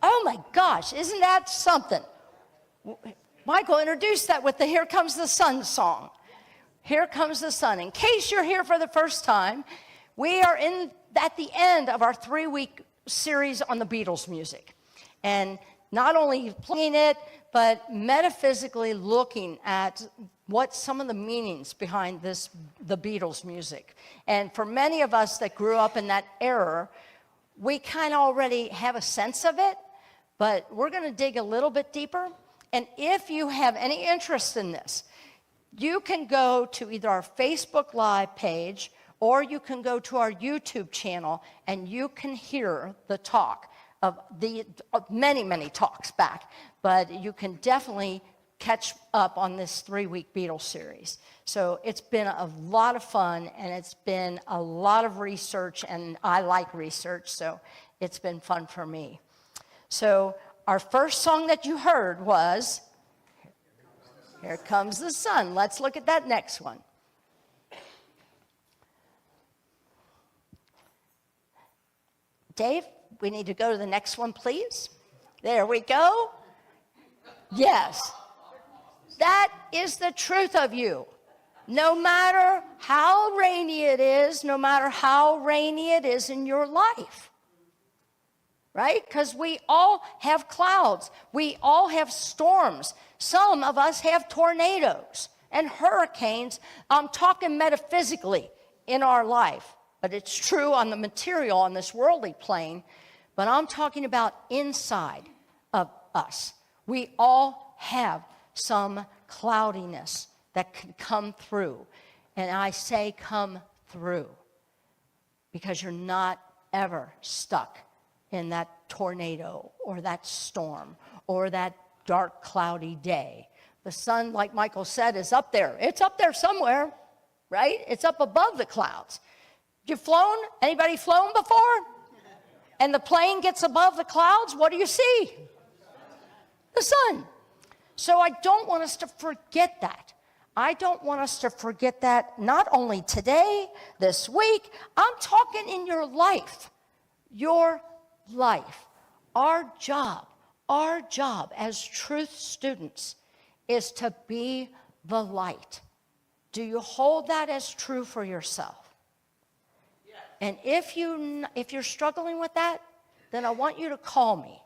Oh my gosh, isn't that something? Michael introduced that with the Here Comes the Sun song. Here Comes the Sun. In case you're here for the first time, we are at the end of our 3-week series on the Beatles music. And not only playing it, but metaphysically looking at what some of the meanings behind the Beatles music. And for many of us that grew up in that era, we kind of already have a sense of it, but we're going to dig a little bit deeper. And if you have any interest in this, you can go to either our Facebook Live page or you can go to our YouTube channel and you can hear the talk of many, many talks back. But you can definitely catch up on this 3-week Beatles series. So it's been a lot of fun and it's been a lot of research, and I like research, so it's been fun for me. So our first song that you heard was Here Comes the Sun. Let's look at that next one. Dave, we need to go to the next one, please. There we go. Yes. That is the truth of you. No matter how rainy it is, no matter how rainy it is in your life. Right? Because we all have clouds. We all have storms. Some of us have tornadoes and hurricanes. I'm talking metaphysically in our life. But it's true on the material, on this worldly plane. But I'm talking about inside of us. We all have some cloudiness that can come through. And I say come through because you're not ever stuck in that tornado or that storm or that dark, cloudy day. The sun, like Michael said, is up there. It's up there somewhere, right? It's up above the clouds. You flown? Anybody flown before? And the plane gets above the clouds, what do you see? The sun. So I don't want us to forget that. I don't want us to forget that not only today, this week, I'm talking in your life. Your life. Our job as truth students is to be the light. Do you hold that as true for yourself? And if you're struggling with that, then I want you to call me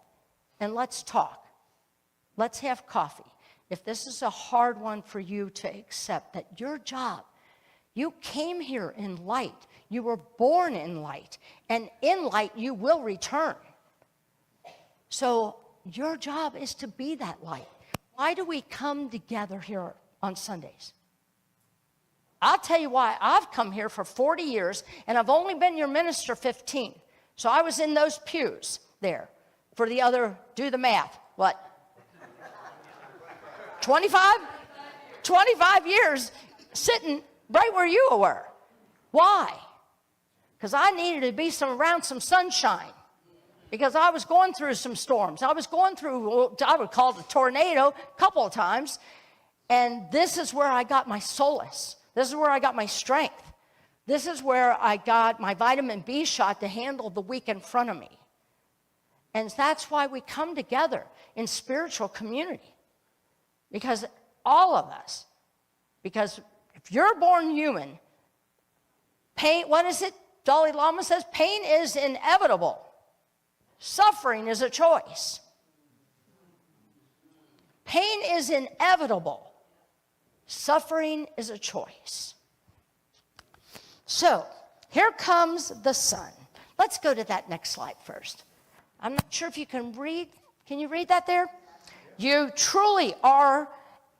and let's talk. Let's have coffee. If this is a hard one for you to accept, that your job, you came here in light. You were born in light. And in light, you will return. So your job is to be that light. Why do we come together here on Sundays? I'll tell you why. I've come here for 40 years, and I've only been your minister 15. So I was in those pews there. For the other, do the math. What? 25? 25 years sitting right where you were. Why? Because I needed to be around some sunshine. Because I was going through some storms. I was going through, I would call it a tornado a couple of times. And this is where I got my solace. This is where I got my strength. This is where I got my vitamin B shot to handle the week in front of me. And that's why we come together in spiritual community. Because all of us, because if you're born human, pain, what is it? Dalai Lama says, pain is inevitable. Suffering is a choice. Pain is inevitable. Suffering is a choice. So, here comes the sun. Let's go to that next slide first. I'm not sure if you can read. Can you read that there? You truly are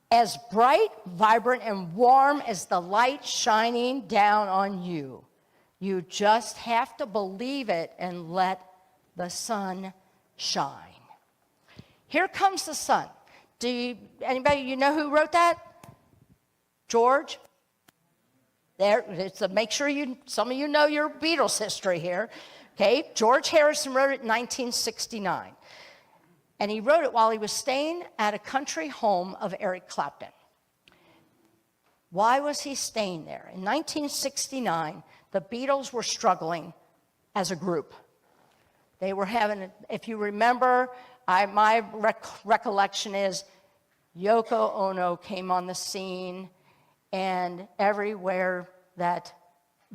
as bright, vibrant, and warm as the light shining down on you. You just have to believe it and let the sun shine. Here comes the sun. Anybody you know who wrote that? George? There, make sure some of you know your Beatles history here. Okay, George Harrison wrote it in 1969. And he wrote it while he was staying at a country home of Eric Clapton. Why was he staying there? In 1969, the Beatles were struggling as a group. They were having, if you remember, my recollection is Yoko Ono came on the scene, and everywhere that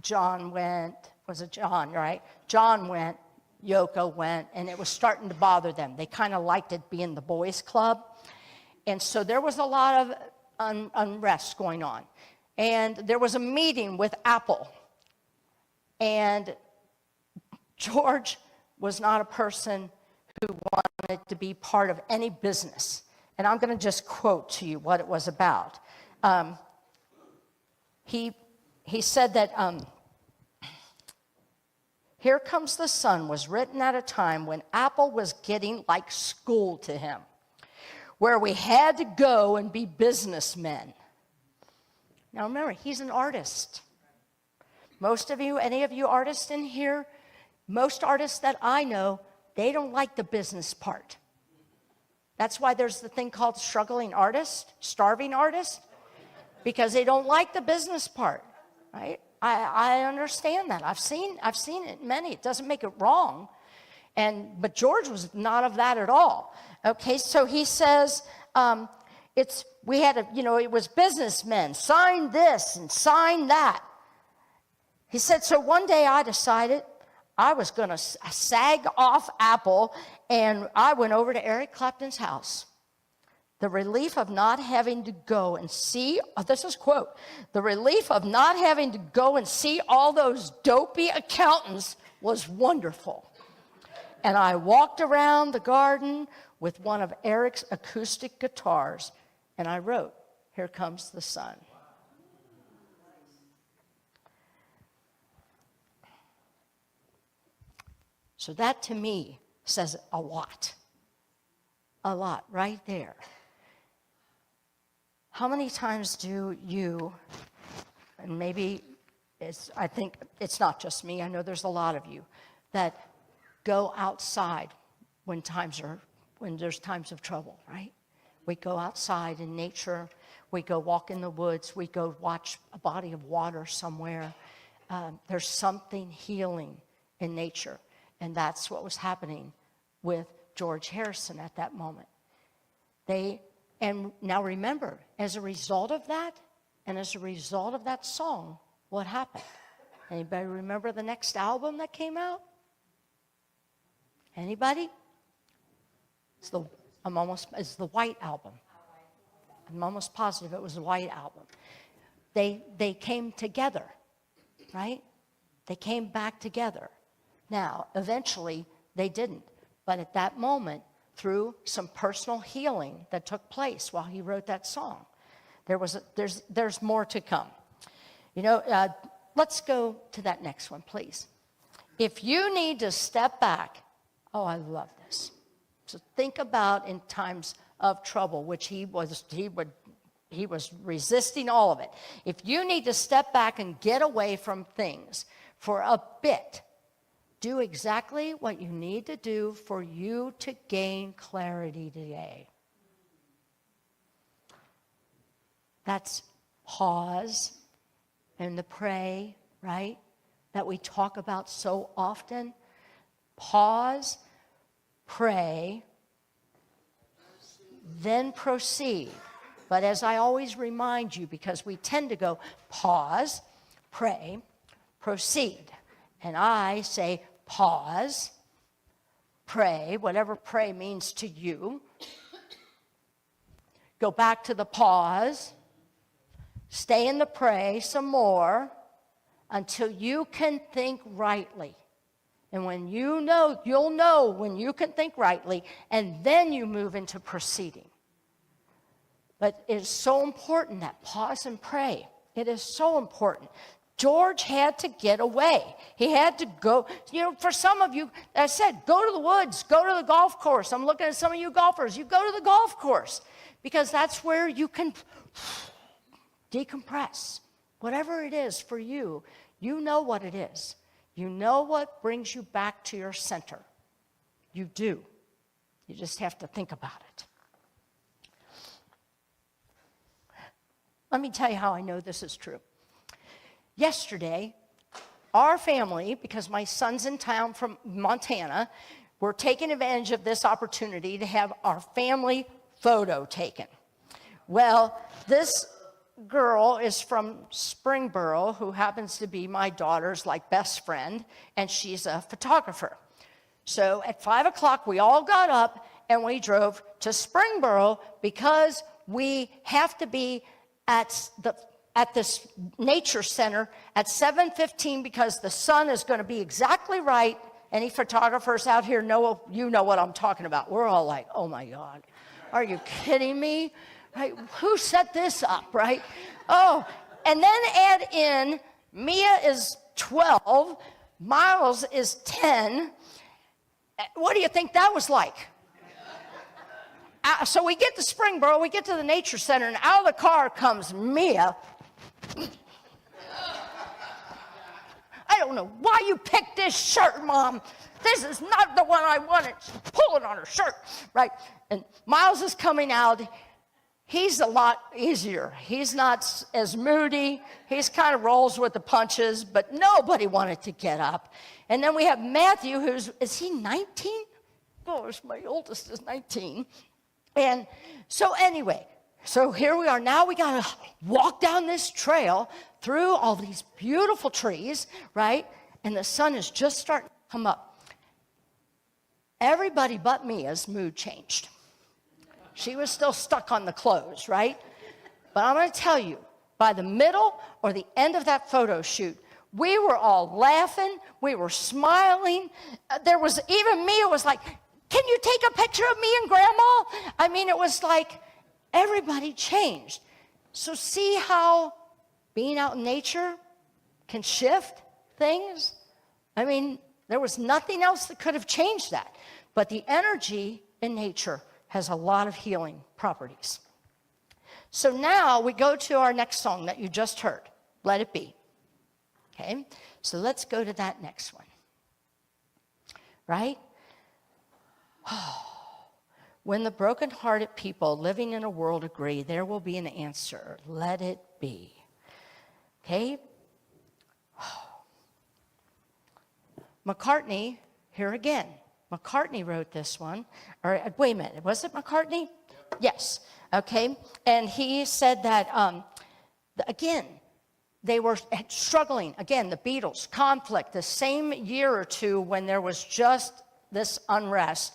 John went, was it John, right? John went, Yoko went, and it was starting to bother them. They kind of liked it being the boys' club. And so there was a lot of unrest going on. And there was a meeting with Apple. And George was not a person who wanted to be part of any business. And I'm going to just quote to you what it was about. He said that Here Comes the Sun was written at a time when Apple was getting like school to him, where we had to go and be businessmen. Now remember, he's an artist. Most of you, any of you artists in here, most artists that I know, they don't like the business part. That's why there's the thing called struggling artist, starving artist, because they don't like the business part, right? I understand that. I've seen it many. It doesn't make it wrong. But George was not of that at all. Okay, so he says, it was businessmen, sign this and sign that. He said, so one day I decided I was going to sag off Apple, and I went over to Eric Clapton's house. The relief of not having to go and see, this is quote, the relief of not having to go and see all those dopey accountants was wonderful. And I walked around the garden with one of Eric's acoustic guitars, and I wrote, Here Comes the Sun. So that to me says a lot right there. How many times do you, and maybe I think it's not just me, I know there's a lot of you, that go outside when there's times of trouble, right? We go outside in nature, we go walk in the woods, we go watch a body of water somewhere. There's something healing in nature, and that's what was happening with George Harrison at that moment. And now remember, as a result of that, and as a result of that song, what happened? Anybody remember the next album that came out? Anybody? It's the White Album. I'm almost positive it was the White Album. They came together, right? They came back together. Now, eventually, they didn't. But at that moment, through some personal healing that took place while he wrote that song, there's more to come. Let's go to that next one, please. If you need to step back, oh, I love this. So think about in times of trouble, which he was resisting all of it. If you need to step back and get away from things for a bit, do exactly what you need to do for you to gain clarity today. That's pause and the pray, right? That we talk about so often. Pause, pray, then proceed. But as I always remind you, because we tend to go pause, pray, proceed. And I say pause, pray, whatever pray means to you. Go back to the pause, stay in the pray some more until you can think rightly. And when you'll know when you can think rightly, and then you move into proceeding. But it is so important that pause and pray. It is so important. George had to get away. He had to go. For some of you, I said, go to the woods, go to the golf course. I'm looking at some of you golfers. You go to the golf course because that's where you can decompress. Whatever it is for you, you know what it is. You know what brings you back to your center. You do. You just have to think about it. Let me tell you how I know this is true. Yesterday, our family, because my son's in town from Montana, we're taking advantage of this opportunity to have our family photo taken. Well, this girl is from Springboro, who happens to be my daughter's best friend, and she's a photographer. So at 5 o'clock, we all got up and we drove to Springboro because we have to be at this nature center at 7:15 because the sun is going to be exactly right. Any photographers out here know what I'm talking about. We're all like, oh my God, are you kidding me? Right? Who set this up, right? Oh, and then add in, Mia is 12, Miles is 10. What do you think that was like? So we get to Springboro, we get to the nature center, and out of the car comes Mia. I don't know why you picked this shirt, Mom. This is not the one I wanted. She's pulling on her shirt, right? And Miles is coming out. He's a lot easier. He's not as moody. He's kind of rolls with the punches, but nobody wanted to get up. And then we have Matthew, is he 19? Gosh, my oldest is 19. And so anyway, so here we are. Now we got to walk down this trail through all these beautiful trees, right? And the sun is just starting to come up. Everybody but Mia's mood changed. She was still stuck on the clothes, right? But I'm going to tell you, by the middle or the end of that photo shoot, we were all laughing. We were smiling. There was even Mia was like, can you take a picture of me and Grandma? I mean, it was like everybody changed. So see how being out in nature can shift things? I mean, there was nothing else that could have changed that. But the energy in nature has a lot of healing properties. So now we go to our next song that you just heard, Let It Be. Okay, so let's go to that next one. Right? When the brokenhearted people living in a world agree, there will be an answer. Let it be. Okay? McCartney, here again. McCartney wrote this one. Or wait a minute, was it McCartney? Yep. Yes. Okay. And he said that, again, they were struggling. Again, the Beatles, conflict, the same year or two when there was just this unrest.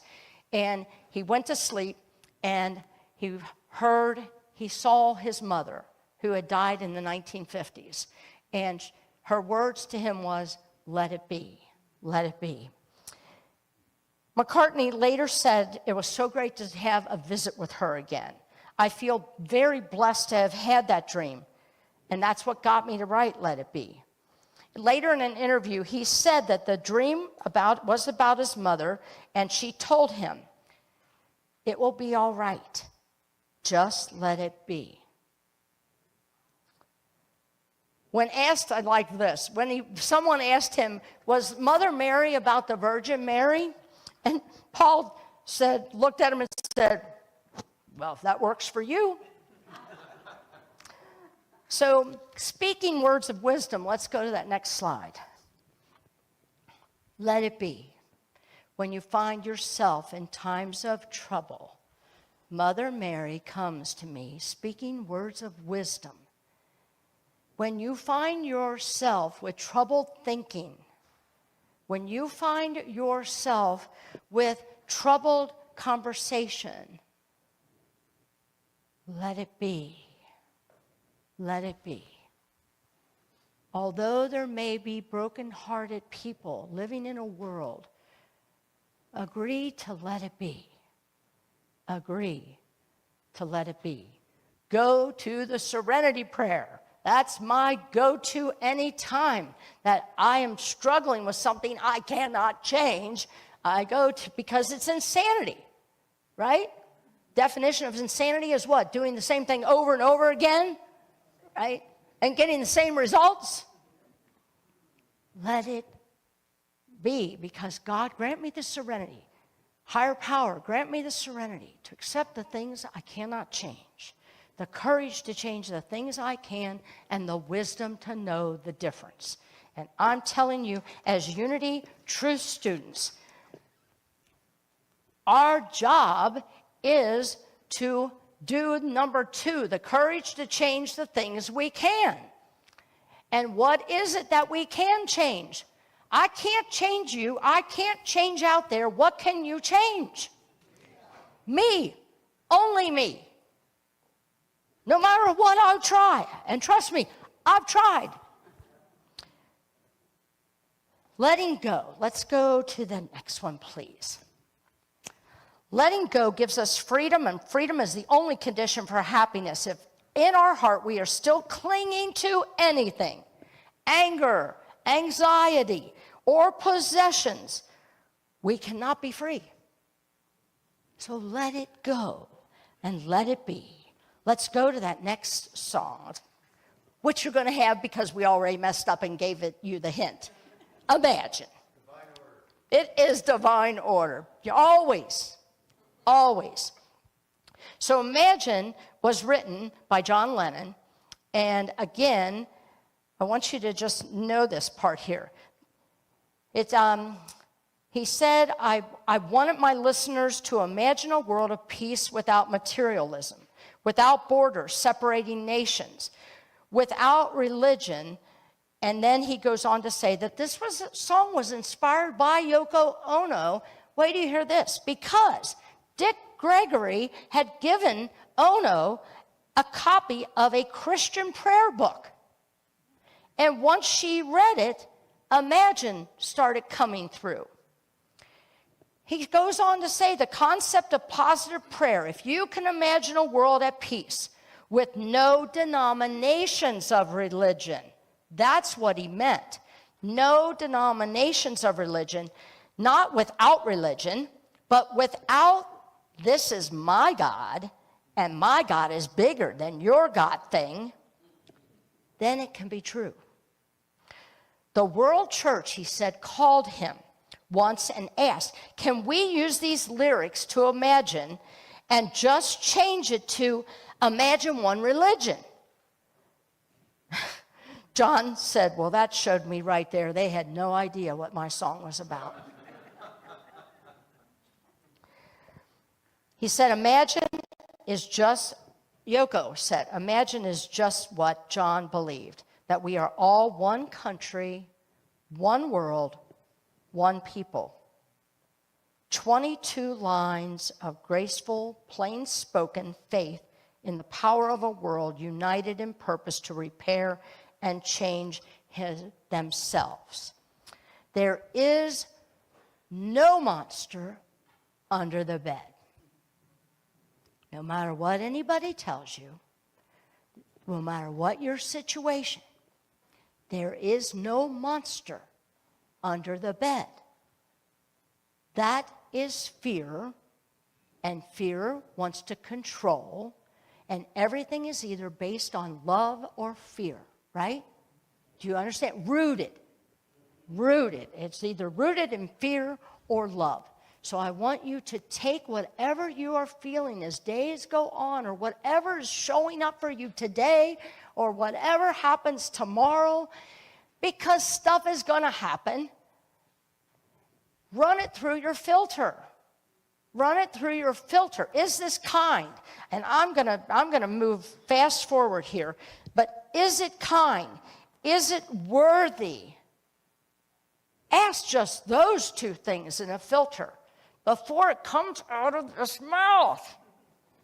And he went to sleep, and he saw his mother, who had died in the 1950s. And her words to him was, let it be, let it be. McCartney later said, it was so great to have a visit with her again. I feel very blessed to have had that dream. And that's what got me to write Let It Be. Later in an interview, he said that the dream was about his mother, and she told him, it will be all right. Just let it be. When asked, I like this, someone asked him, was Mother Mary about the Virgin Mary? And Paul looked at him and said, well, if that works for you. So, speaking words of wisdom, let's go to that next slide. Let it be. When you find yourself in times of trouble, Mother Mary comes to me speaking words of wisdom. When you find yourself with troubled thinking, when you find yourself with troubled conversation, let it be. Let it be. Although there may be broken-hearted people living in a world, agree to let it be. Agree to let it be. Go to the serenity prayer. That's my go-to any time that I am struggling with something I cannot change. I go to, because it's insanity, right? Definition of insanity is what? Doing the same thing over and over again, right? And getting the same results. Let it be, because God, grant me the serenity. Higher power, grant me the serenity to accept the things I cannot change, the courage to change the things I can, and the wisdom to know the difference. And I'm telling you, as Unity Truth students, our job is to do number 2, the courage to change the things we can. And what is it that we can change? I can't change you. I can't change out there. What can you change? Me. Only me. No matter what, I'll try. And trust me, I've tried. Letting go. Let's go to the next one, please. Letting go gives us freedom, and freedom is the only condition for happiness. If in our heart we are still clinging to anything, anger, anxiety, or possessions, we cannot be free. So let it go and let it be. Let's go to that next song, which you're going to have because we already messed up and gave you the hint. Imagine. Divine order. It is divine order. Always. Always. So Imagine was written by John Lennon. And again, I want you to just know this part here. He said, I wanted my listeners to imagine a world of peace without materialism, without borders separating nations, without religion. And then he goes on to say that this song was inspired by Yoko Ono. Wait till you hear this. Because Dick Gregory had given Ono a copy of a Christian prayer book. And once she read it, Imagine started coming through. He goes on to say the concept of positive prayer, if you can imagine a world at peace with no denominations of religion, that's what he meant. No denominations of religion, not without religion, but without this is my God, and my God is bigger than your God thing, then it can be true. The World Church, he said, called him once and asked, can we use these lyrics to imagine and just change it to imagine one religion? John said, well, that showed me right there. They had no idea what my song was about. He said, Imagine is just, Yoko said, Imagine is just what John believed, that we are all one country, one world, one people. 22 lines of graceful, plain-spoken faith in the power of a world united in purpose to repair and change themselves. There is no monster under the bed. No matter what anybody tells you, no matter what your situation, there is no monster under the bed. That is fear, and fear wants to control, and everything is either based on love or fear, right? Do you understand? Rooted. It's either rooted in fear or love. So I want you to take whatever you are feeling as days go on, or whatever is showing up for you today, or whatever happens tomorrow, because stuff is going to happen. Run it through your filter. Run it through your filter. Is this kind? And I'm gonna move fast forward here. But is it kind? Is it worthy? Ask just those two things in a filter before it comes out of this mouth.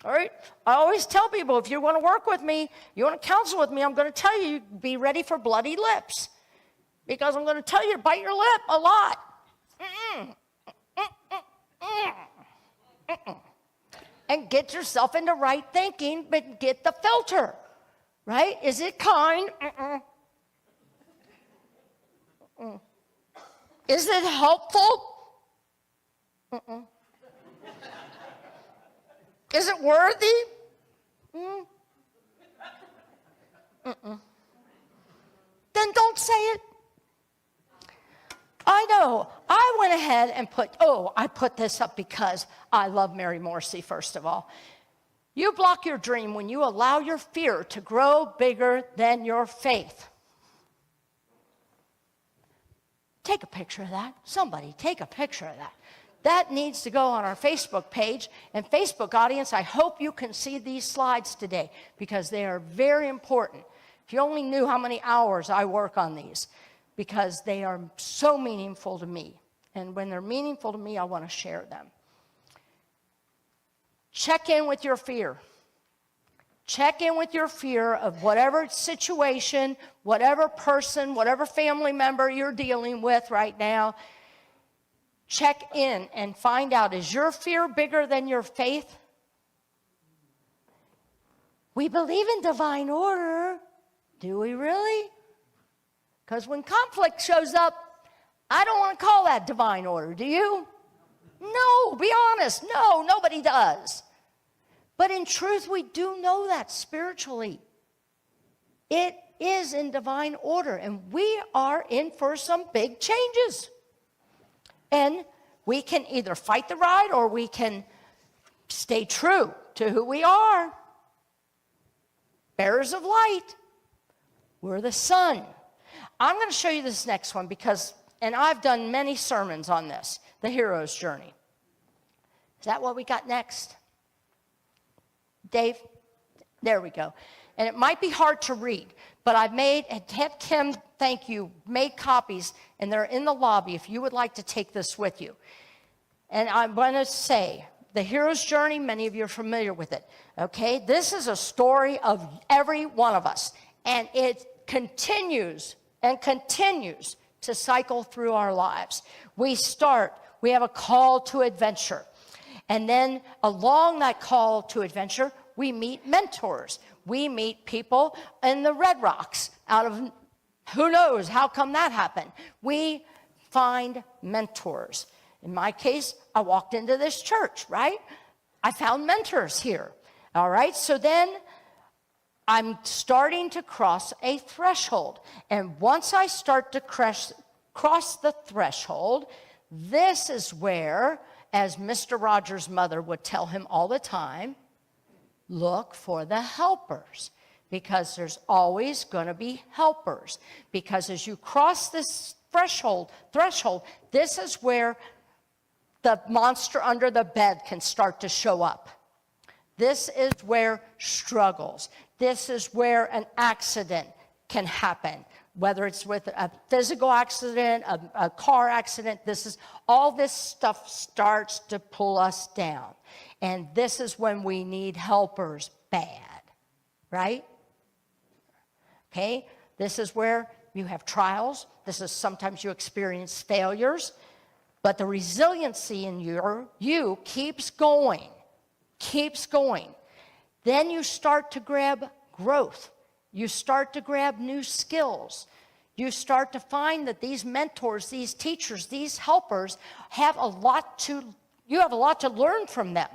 All right? I always tell people, if you want to work with me, you want to counsel with me, I'm going to tell you, be ready for bloody lips. Because I'm going to tell you to bite your lip a lot. And get yourself into right thinking, but get the filter. Right? Is it kind? Is it helpful? Is it worthy? Then don't say it. I know. I went ahead and I put this up because I love Mary Morrissey, first of all. You block your dream when you allow your fear to grow bigger than your faith. Take a picture of that. Somebody take a picture of that. That needs to go on our Facebook page. And Facebook audience, I hope you can see these slides today because they are very important. If you only knew how many hours I work on these, because they are so meaningful to me. And when they're meaningful to me, I want to share them. Check in with your fear. Check in with your fear of whatever situation, whatever person, whatever family member you're dealing with right now. Check in and find out, is your fear bigger than your faith? We believe in divine order. Do we really? Because when conflict shows up, I don't want to call that divine order, do you? No, be honest. No, nobody does. But in truth, we do know that spiritually. It is in divine order, and we are in for some big changes. And we can either fight the ride or we can stay true to who we are. Bearers of light. We're the sun. I'm going to show you this next one because, and I've done many sermons on this, the hero's journey. Is that what we got next? Dave? There we go. And it might be hard to read, but I've made, and Kim, thank you, made copies, and they're in the lobby if you would like to take this with you. And I'm going to say, the hero's journey, many of you are familiar with it, okay? This is a story of every one of us, and it continues and continues to cycle through our lives. We have a call to adventure. And then along that call to adventure, we meet mentors. We meet people in the Red Rocks out of who knows how come that happened. We find mentors. In my case, I walked into this church, right? I found mentors here. All right, so then I'm starting to cross a threshold. And once I start to cross the threshold, this is where, as Mr. Rogers' mother would tell him all the time, look for the helpers, because there's always going to be helpers. Because as you cross this threshold, this is where the monster under the bed can start to show up. This is where struggles. This is where an accident can happen, whether it's with a physical accident, a car accident. All this stuff starts to pull us down. And this is when we need helpers bad, right? Okay, this is where you have trials. This is sometimes you experience failures, but the resiliency in you keeps going. Then you start to grab growth. You start to grab new skills. You start to find that these mentors, these teachers, these helpers you have a lot to learn from them.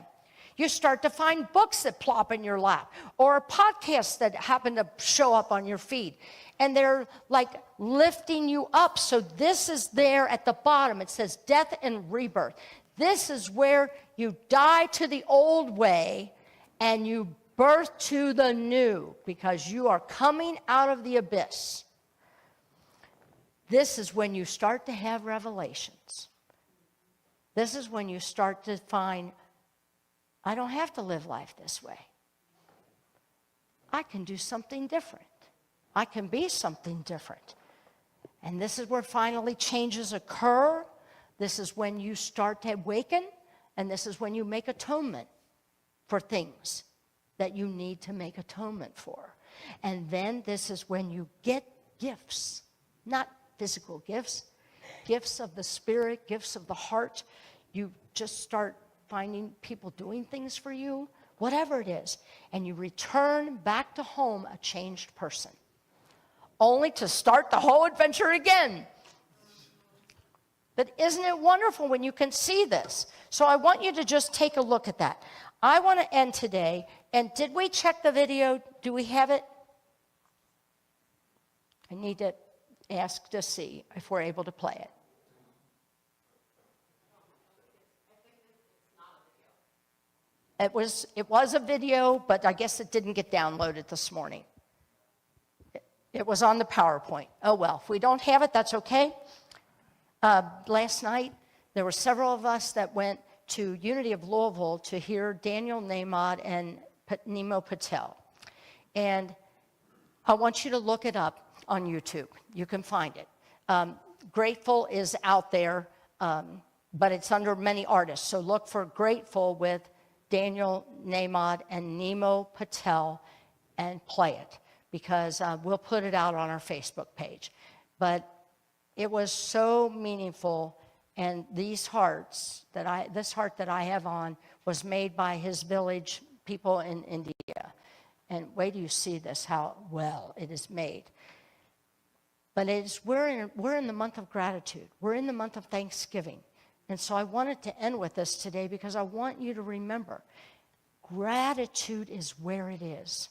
You start to find books that plop in your lap or podcasts that happen to show up on your feed. And they're like lifting you up. So this is there at the bottom. It says death and rebirth. This is where you die to the old way and you birth to the new, because you are coming out of the abyss. This is when you start to have revelations. This is when you start to find, I don't have to live life this way. I can do something different. I can be something different. And this is where finally changes occur. This is when you start to awaken, and this is when you make atonement for things that you need to make atonement for. And then this is when you get gifts, not physical gifts, gifts of the spirit, gifts of the heart. You just start finding people doing things for you, whatever it is, and you return back to home a changed person, only to start the whole adventure again. But isn't it wonderful when you can see this? So I want you to just take a look at that. I want to end today, and did we check the video? Do we have it? I need to ask to see if we're able to play it. It was a video, but I guess it didn't get downloaded this morning. It was on the PowerPoint. Oh well, if we don't have it, that's okay. last night, there were several of us that went to Unity of Louisville to hear Daniel Nahmod and Nemo Patel. And I want you to look it up on YouTube. You can find it. Grateful is out there, but it's under many artists. So look for Grateful with Daniel Nahmod and Nemo Patel and play it, because we'll put it out on our Facebook page. But it was so meaningful, and this heart that I have on was made by his village people in India. And wait till you see this, how well it is made. But we're in the month of gratitude. We're in the month of Thanksgiving. And so I wanted to end with this today because I want you to remember, gratitude is where it is.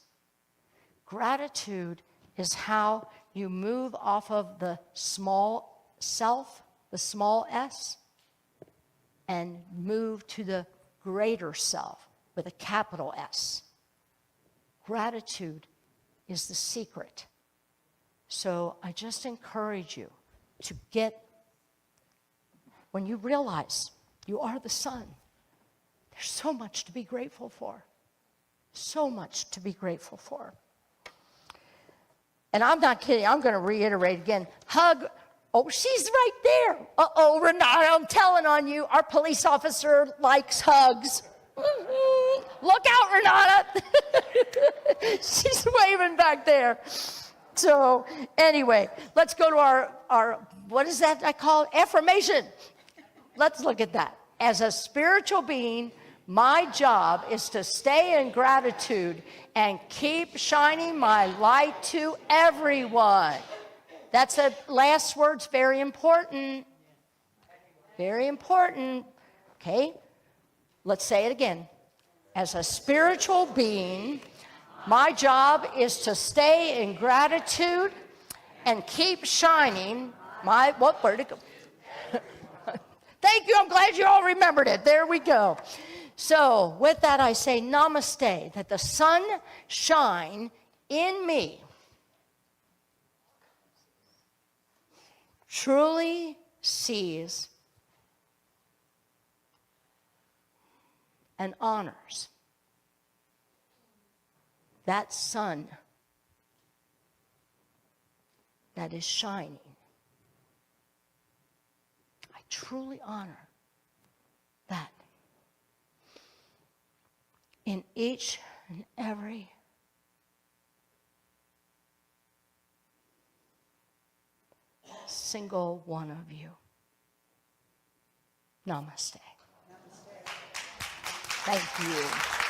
Gratitude is how you move off of the small self, the small s, and move to the greater self with a capital S. Gratitude is the secret. So I just encourage you to when you realize you are the son, there's so much to be grateful for. So much to be grateful for. And I'm not kidding. I'm going to reiterate again. Hug. Oh, she's right there. Uh-oh, Renata, I'm telling on you. Our police officer likes hugs. Look out, Renata. She's waving back there. So anyway, let's go to our what is that I call it? Affirmation. Let's look at that. As a spiritual being, my job is to stay in gratitude and keep shining my light to everyone. That's the last word's very important. Very important. Okay? Let's say it again. As a spiritual being, my job is to stay in gratitude and keep shining my, where'd it go? Thank you, I'm glad you all remembered it. There we go. So with that I say namaste, that the sun shine in me truly sees and honors that sun that is shining. I truly honor that in each and every single one of you. Namaste. Namaste. Thank you.